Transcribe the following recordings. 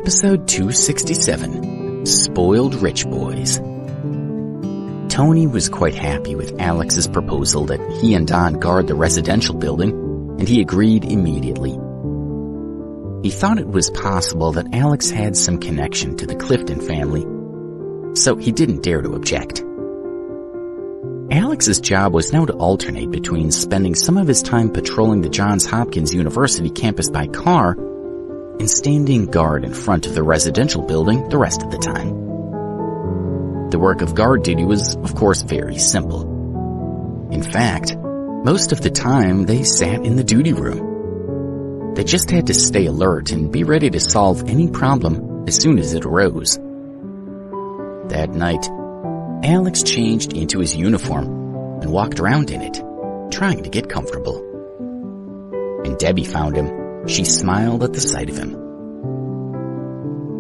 Episode 267, Spoiled Rich Boys. Tony was quite happy with Alex's proposal that he and Don guard the residential building, and he agreed immediately. He thought it was possible that Alex had some connection to the Clifton family, so he didn't dare to object. Alex's job was now to alternate between spending some of his time patrolling the Johns Hopkins University campus by car and standing guard in front of the residential building the rest of the time. The work of guard duty was, of course, very simple. In fact, most of the time they sat in the duty room. They just had to stay alert and be ready to solve any problem as soon as it arose. That night, Alex changed into his uniform and walked around in it, trying to get comfortable. When Debbie found him, she smiled at the sight of him.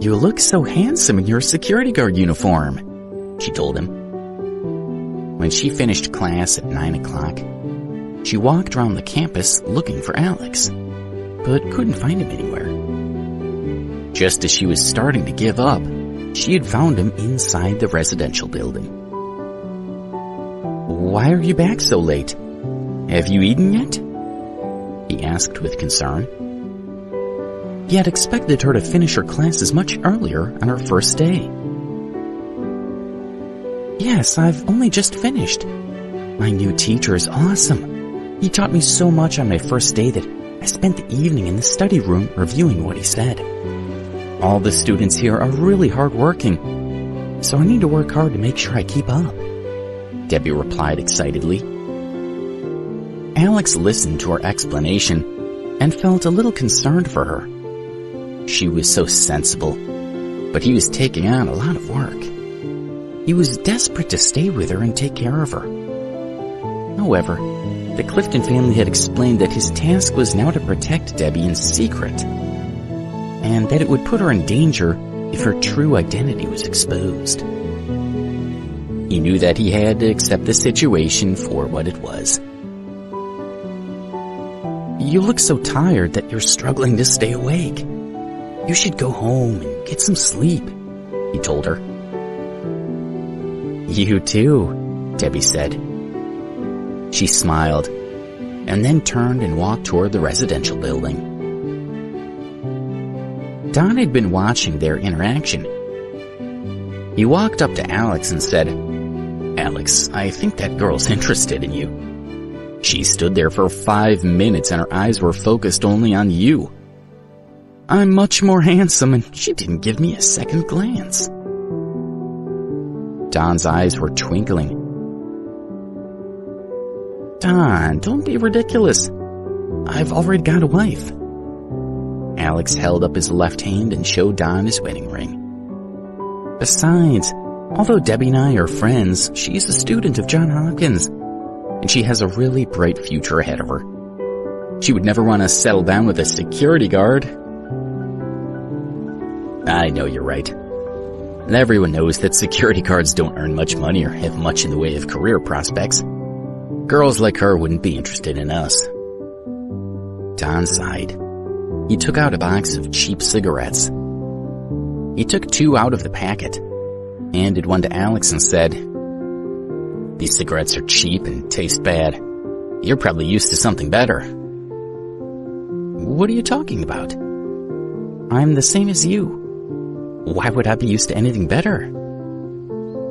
"You look so handsome in your security guard uniform," she told him. When she finished class at 9 o'clock, she walked around the campus looking for Alex, but couldn't find him anywhere. Just as she was starting to give up, she had found him inside the residential building. "Why are you back so late? Have you eaten yet?" he asked with concern. He had expected her to finish her classes much earlier on her first day. "Yes, I've only just finished. My new teacher is awesome. He taught me so much on my first day that I spent the evening in the study room reviewing what he said. All the students here are really hardworking, so I need to work hard to make sure I keep up," Debbie replied excitedly. Alex listened to her explanation and felt a little concerned for her. She was so sensible, but he was taking on a lot of work. He was desperate to stay with her and take care of her. However, the Clifton family had explained that his task was now to protect Debbie in secret, and that it would put her in danger if her true identity was exposed. He knew that he had to accept the situation for what it was. "You look so tired that you're struggling to stay awake. You should go home and get some sleep," he told her. "You too," Debbie said. She smiled, and then turned and walked toward the residential building. Don had been watching their interaction. He walked up to Alex and said, "Alex, I think that girl's interested in you. She stood there for 5 minutes and her eyes were focused only on you. I'm much more handsome and she didn't give me a second glance." Don's eyes were twinkling. "Don, don't be ridiculous. I've already got a wife." Alex held up his left hand and showed Don his wedding ring. "Besides, although Debbie and I are friends, she's a student of Johns Hopkins, and she has a really bright future ahead of her. She would never want to settle down with a security guard." "I know you're right. Everyone knows that security guards don't earn much money or have much in the way of career prospects. Girls like her wouldn't be interested in us." Don sighed. He took out a box of cheap cigarettes. He took 2 out of the packet, handed one to Alex and said, "These cigarettes are cheap and taste bad. You're probably used to something better." "What are you talking about? I'm the same as you. Why would I be used to anything better?"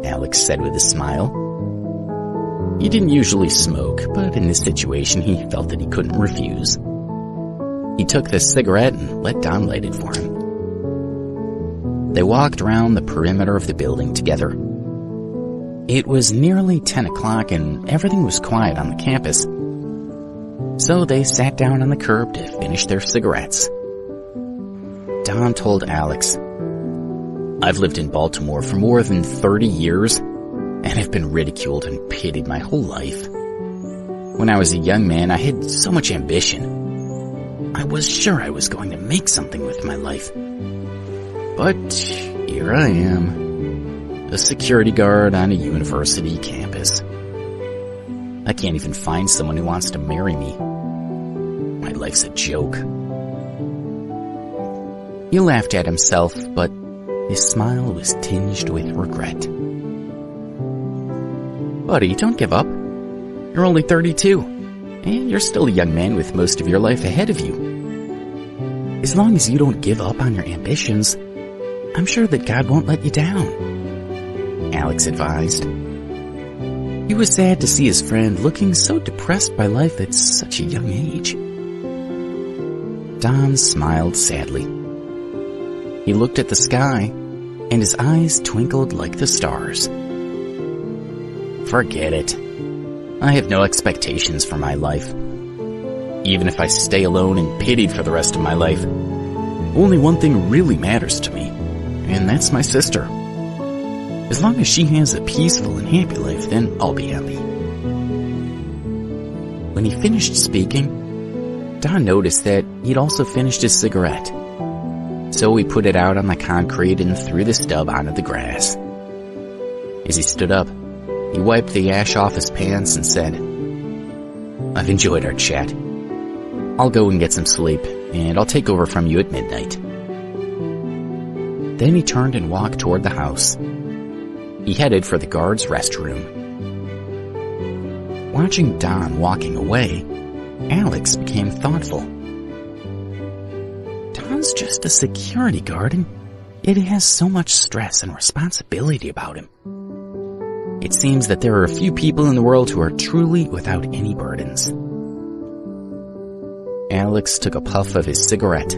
Alex said with a smile. He didn't usually smoke, but in this situation he felt that he couldn't refuse. He took the cigarette and let Don light it for him. They walked around the perimeter of the building together. It was nearly 10 o'clock and everything was quiet on the campus, so they sat down on the curb to finish their cigarettes. Don told Alex, "I've lived in Baltimore for more than 30 years and have been ridiculed and pitied my whole life. When I was a young man, I had so much ambition. I was sure I was going to make something with my life. But here I am, a security guard on a university campus. I can't even find someone who wants to marry me. My life's a joke." He laughed at himself, but his smile was tinged with regret. Buddy, don't give up. You're only 32, and you're still a young man with most of your life ahead of you. As long as you don't give up on your ambitions, I'm sure that God won't let you down, Alex advised. He was sad to see his friend looking so depressed by life at such a young age. Don smiled sadly. He looked at the sky, and his eyes twinkled like the stars. Forget it. I have no expectations for my life. Even if I stay alone and pitied for the rest of my life, only one thing really matters to me, and that's my sister. As long as she has a peaceful and happy life, then I'll be happy. When he finished speaking, Don noticed that he'd also finished his cigarette. So he put it out on the concrete and threw the stub onto the grass. As he stood up, he wiped the ash off his pants and said, I've enjoyed our chat. I'll go and get some sleep, and I'll take over from you at midnight. Then he turned and walked toward the house. He headed for the guard's restroom. Watching Don walking away, Alex became thoughtful. Don's just a security guard, and yet he has so much stress and responsibility about him. It seems that there are a few people in the world who are truly without any burdens. Alex took a puff of his cigarette,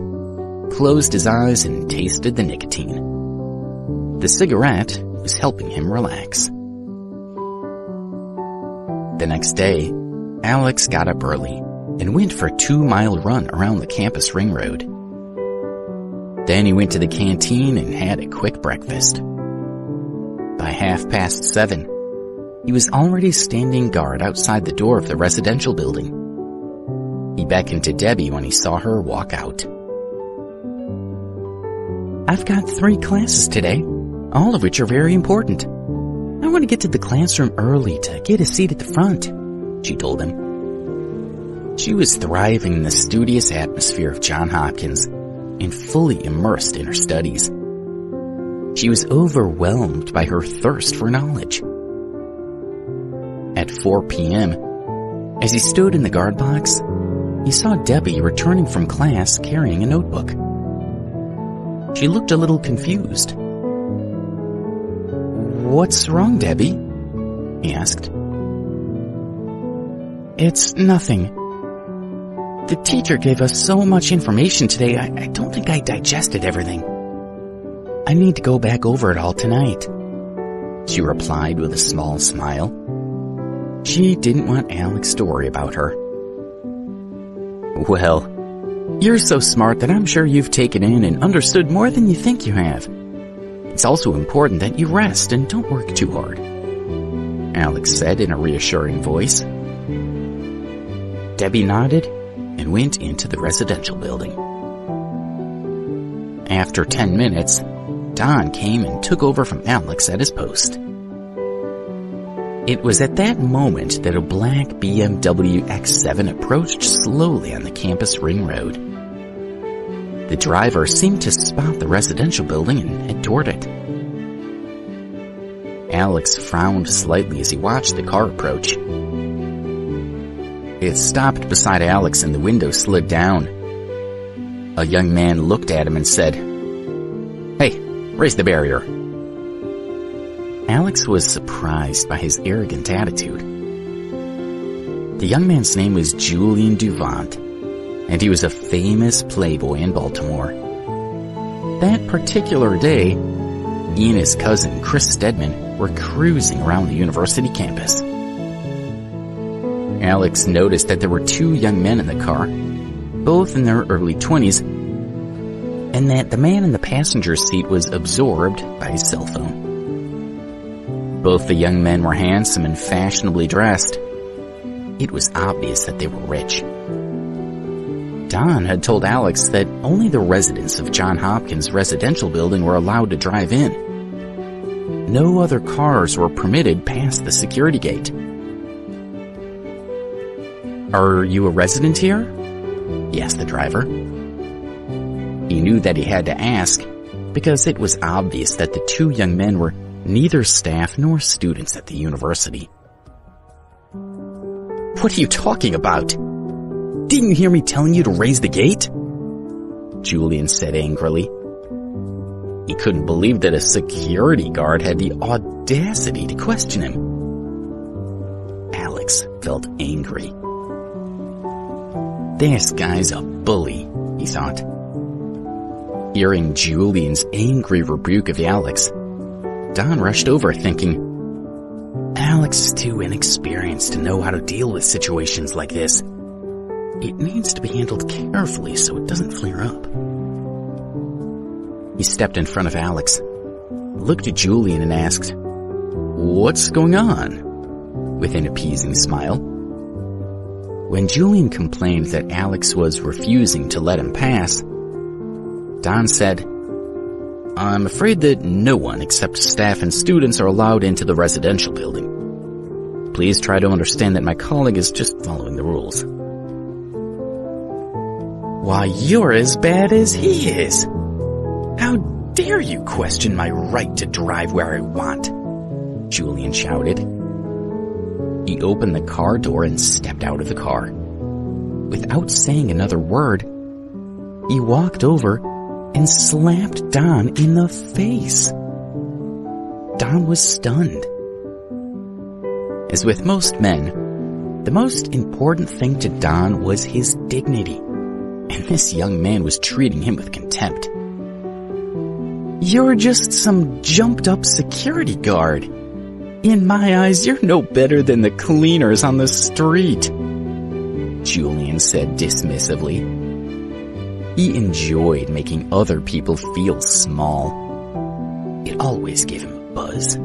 closed his eyes, and tasted the nicotine. The cigarette was helping him relax. The next day, Alex got up early and went for a 2-mile run around the campus ring road. Then he went to the canteen and had a quick breakfast. By 7:30, he was already standing guard outside the door of the residential building. He beckoned to Debbie when he saw her walk out. I've got 3 classes today, all of which are very important. I want to get to the classroom early to get a seat at the front, she told him. She was thriving in the studious atmosphere of Johns Hopkins and fully immersed in her studies. She was overwhelmed by her thirst for knowledge. At 4 p.m., as he stood in the guard box, he saw Debbie returning from class carrying a notebook. She looked a little confused. What's wrong, Debbie? He asked. It's nothing. The teacher gave us so much information today, I don't think I digested everything. I need to go back over it all tonight, she replied with a small smile. She didn't want Alex to worry about her. Well, you're so smart that I'm sure you've taken in and understood more than you think you have. It's also important that you rest and don't work too hard, Alex said in a reassuring voice. Debbie nodded and went into the residential building. After 10 minutes, Don came and took over from Alex at his post. It was at that moment that a black BMW X7 approached slowly on the campus ring road. The driver seemed to spot the residential building and head toward it. Alex frowned slightly as he watched the car approach. It stopped beside Alex and the window slid down. A young man looked at him and said, "Hey, raise the barrier." Alex was surprised by his arrogant attitude. The young man's name was Julian Duvant, and he was a famous playboy in Baltimore. That particular day, he and his cousin Chris Stedman were cruising around the university campus. Alex noticed that there were 2 young men in the car, both in their early 20s, and that the man in the passenger seat was absorbed by his cell phone. Both the young men were handsome and fashionably dressed. It was obvious that they were rich. Don had told Alex that only the residents of Johns Hopkins residential building were allowed to drive in. No other cars were permitted past the security gate. "Are you a resident here?" he asked the driver. He knew that he had to ask because it was obvious that the two young men were neither staff nor students at the university. "What are you talking about? Didn't you hear me telling you to raise the gate?" Julian said angrily. He couldn't believe that a security guard had the audacity to question him. Alex felt angry. "This guy's a bully," he thought. Hearing Julian's angry rebuke of Alex, Don rushed over thinking, "Alex is too inexperienced to know how to deal with situations like this. It needs to be handled carefully so it doesn't flare up." He stepped in front of Alex, looked at Julian and asked, "What's going on?" with an appeasing smile. When Julian complained that Alex was refusing to let him pass, Don said, "I'm afraid that no one except staff and students are allowed into the residential building. Please try to understand that my colleague is just following the rules." "Why, you're as bad as he is. How dare you question my right to drive where I want?" Julian shouted. He opened the car door and stepped out of the car. Without saying another word, he walked over and slapped Don in the face. Don was stunned. As with most men, the most important thing to Don was his dignity, and this young man was treating him with contempt. "You're just some jumped-up security guard. In my eyes, you're no better than the cleaners on the street," Julian said dismissively. He enjoyed making other people feel small. It always gave him a buzz.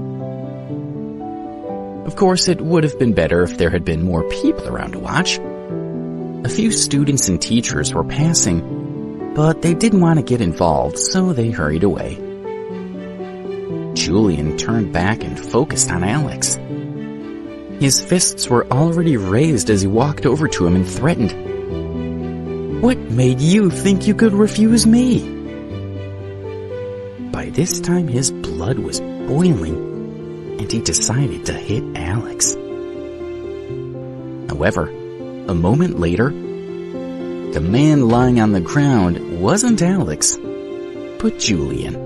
Of course, it would have been better if there had been more people around to watch. A few students and teachers were passing, but they didn't want to get involved, so they hurried away. Julian turned back and focused on Alex. His fists were already raised as he walked over to him and threatened, "What made you think you could refuse me?" By this time, his blood was boiling, and he decided to hit Alex. However, a moment later, the man lying on the ground wasn't Alex, but Julian.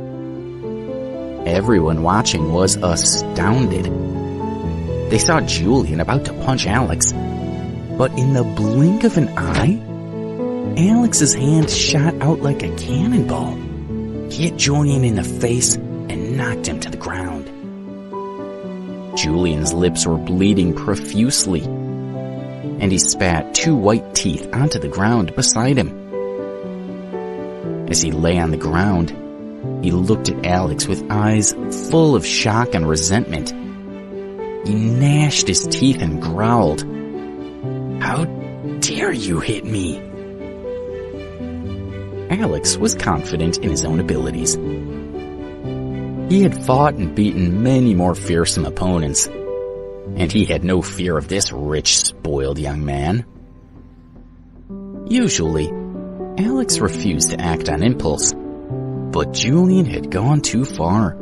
Everyone watching was astounded. They saw Julian about to punch Alex, but in the blink of an eye, Alex's hand shot out like a cannonball, hit Julian in the face, and knocked him to the ground. Julian's lips were bleeding profusely, and he spat 2 white teeth onto the ground beside him. As he lay on the ground, he looked at Alex with eyes full of shock and resentment. He gnashed his teeth and growled, "How dare you hit me?" Alex was confident in his own abilities. He had fought and beaten many more fearsome opponents, and he had no fear of this rich, spoiled young man. Usually, Alex refused to act on impulse, but Julian had gone too far.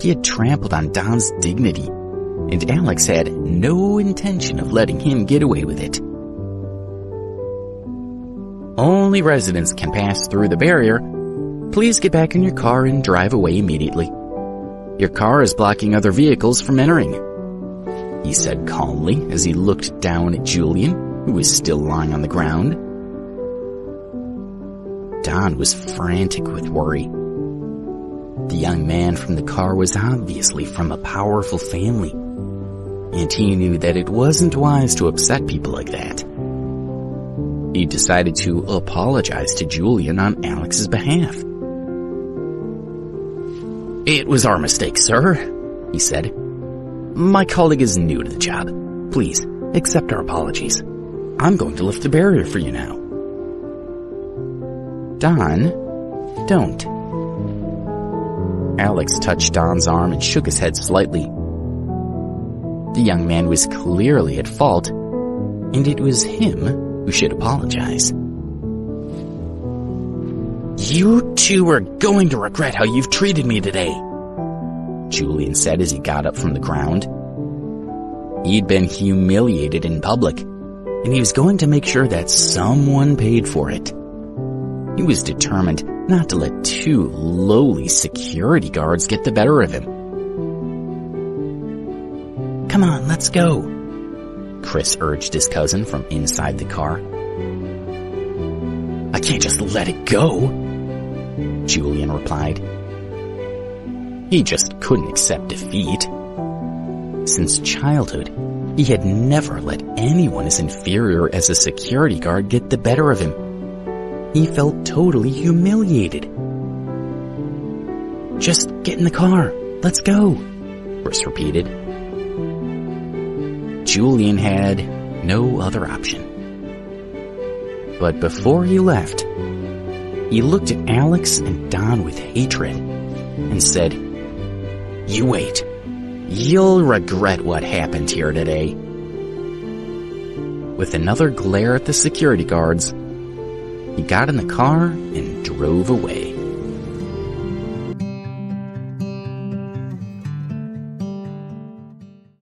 He had trampled on Don's dignity, and Alex had no intention of letting him get away with it. "Only residents can pass through the barrier. Please get back in your car and drive away immediately. Your car is blocking other vehicles from entering," he said calmly as he looked down at Julian, who was still lying on the ground. Don was frantic with worry. The young man from the car was obviously from a powerful family, and he knew that it wasn't wise to upset people like that. He decided to apologize to Julian on Alex's behalf. "It was our mistake, sir," he said. "My colleague is new to the job. Please, accept our apologies. I'm going to lift the barrier for you now." "Don, don't." Alex touched Don's arm and shook his head slightly. The young man was clearly at fault, and it was him who should apologize. "You two are going to regret how you've treated me today," Julian said as he got up from the ground. He'd been humiliated in public, and he was going to make sure that someone paid for it. He was determined not to let two lowly security guards get the better of him. "Come on, let's go," Chris urged his cousin from inside the car. "I can't just let it go," Julian replied. He just couldn't accept defeat. Since childhood, he had never let anyone as inferior as a security guard get the better of him. He felt totally humiliated. "Just get in the car. Let's go," Chris repeated. Julian had no other option. But before he left, he looked at Alex and Don with hatred and said, "You wait. You'll regret what happened here today." With another glare at the security guards, he got in the car and drove away.